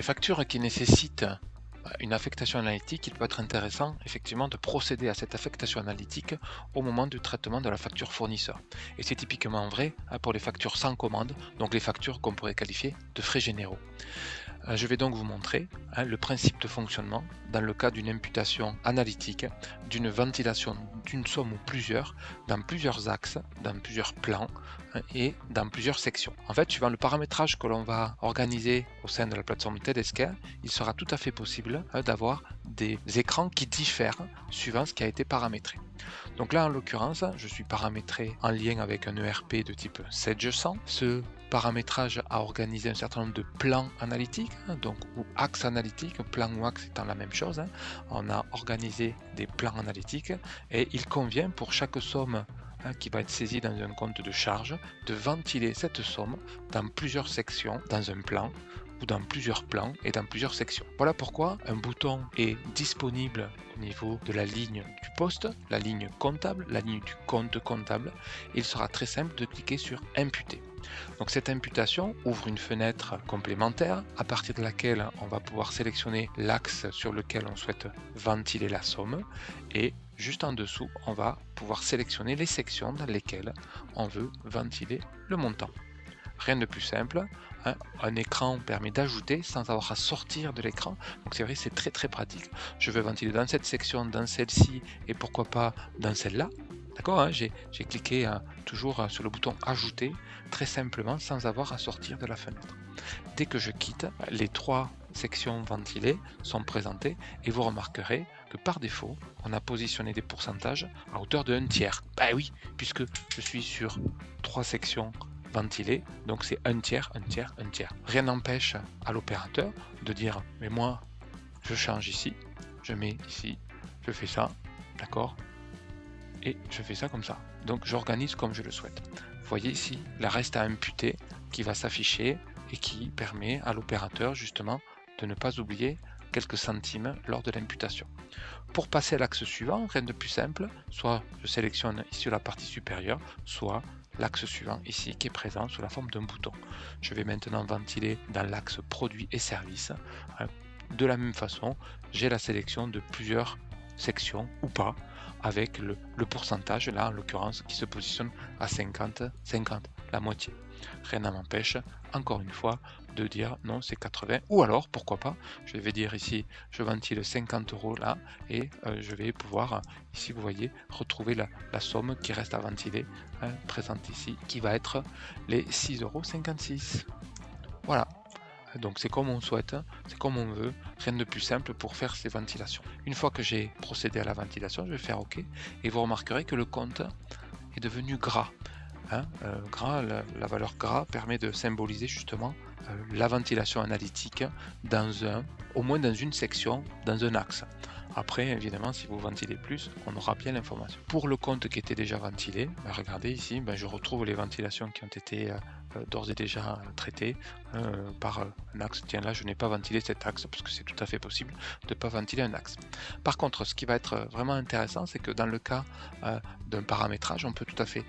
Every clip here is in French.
facture qui nécessite une affectation analytique, il peut être intéressant effectivement de procéder à cette affectation analytique au moment du traitement de la facture fournisseur. Et c'est typiquement vrai pour les factures sans commande, donc les factures qu'on pourrait qualifier de frais généraux. Je vais donc vous montrer le principe de fonctionnement dans le cas d'une imputation analytique, d'une ventilation d'une somme ou plusieurs, dans plusieurs axes, dans plusieurs plans et dans plusieurs sections. En fait, suivant le paramétrage que l'on va organiser au sein de la plateforme TEDSCARE, il sera tout à fait possible d'avoir des écrans qui diffèrent suivant ce qui a été paramétré. Donc là, en l'occurrence, je suis paramétré en lien avec un ERP de type Sage100. Ce paramétrage a organisé un certain nombre de plans analytiques, donc ou axes analytiques, plan ou axe étant la même chose. On a organisé des plans analytiques et il convient pour chaque somme qui va être saisie dans un compte de charge de ventiler cette somme dans plusieurs sections dans un plan ou dans plusieurs plans et dans plusieurs sections. Voilà pourquoi un bouton est disponible au niveau de la ligne du poste, la ligne comptable, la ligne du compte comptable. Il sera très simple de cliquer sur Imputer. Donc cette imputation ouvre une fenêtre complémentaire à partir de laquelle on va pouvoir sélectionner l'axe sur lequel on souhaite ventiler la somme et juste en dessous on va pouvoir sélectionner les sections dans lesquelles on veut ventiler le montant. Rien de plus simple, un écran permet d'ajouter sans avoir à sortir de l'écran, donc c'est vrai c'est très pratique. Je veux ventiler dans cette section, dans celle-ci et pourquoi pas dans celle-là. D'accord, j'ai cliqué toujours sur le bouton ajouter très simplement sans avoir à sortir de la fenêtre. Dès que je quitte, les trois sections ventilées sont présentées et vous remarquerez que par défaut, on a positionné des pourcentages à hauteur de 1/3. Bah oui, puisque je suis sur trois sections ventilées, donc c'est 1/3, 1/3, 1/3. Rien n'empêche à l'opérateur de dire mais moi je change ici, je mets ici, je fais ça, d'accord, et je fais ça comme ça. Donc j'organise comme je le souhaite. Vous voyez ici la reste à imputer qui va s'afficher et qui permet à l'opérateur justement de ne pas oublier quelques centimes lors de l'imputation. Pour passer à l'axe suivant, rien de plus simple, soit je sélectionne ici la partie supérieure, soit l'axe suivant ici qui est présent sous la forme d'un bouton. Je vais maintenant ventiler dans l'axe produits et services. De la même façon, j'ai la sélection de plusieurs sections ou pas avec le pourcentage là en l'occurrence qui se positionne à 50, la moitié. Rien ne m'empêche encore une fois de dire non c'est 80 ou alors pourquoi pas je vais dire ici je ventile 50 € là et je vais pouvoir ici vous voyez retrouver la somme qui reste à ventiler présente ici qui va être les 6,56 €. Voilà. Donc c'est comme on souhaite, c'est comme on veut, rien de plus simple pour faire ces ventilations. Une fois que j'ai procédé à la ventilation, je vais faire OK et vous remarquerez que le compte est devenu gras. Gras, la valeur gras permet de symboliser justement la ventilation analytique au moins dans une section, dans un axe. Après, évidemment, si vous ventilez plus, on aura bien l'information. Pour le compte qui était déjà ventilé, regardez ici, je retrouve les ventilations qui ont été d'ores et déjà traitées par un axe. Tiens, là, je n'ai pas ventilé cet axe parce que c'est tout à fait possible de ne pas ventiler un axe. Par contre, ce qui va être vraiment intéressant, c'est que dans le cas d'un paramétrage, on peut tout à fait,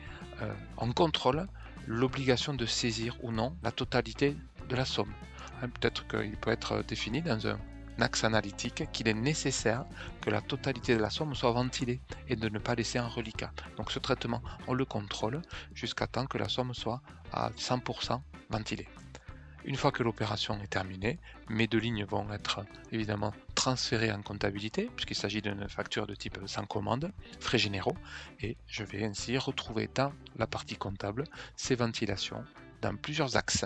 on contrôle l'obligation de saisir ou non la totalité de la somme. Peut-être qu'il peut être défini dans un axe analytique qu'il est nécessaire que la totalité de la somme soit ventilée et de ne pas laisser un reliquat. Donc ce traitement, on le contrôle jusqu'à temps que la somme soit à 100% ventilée. Une fois que l'opération est terminée, mes deux lignes vont être évidemment transférées en comptabilité, puisqu'il s'agit d'une facture de type sans commande, frais généraux, et je vais ainsi retrouver dans la partie comptable ces ventilations dans plusieurs axes.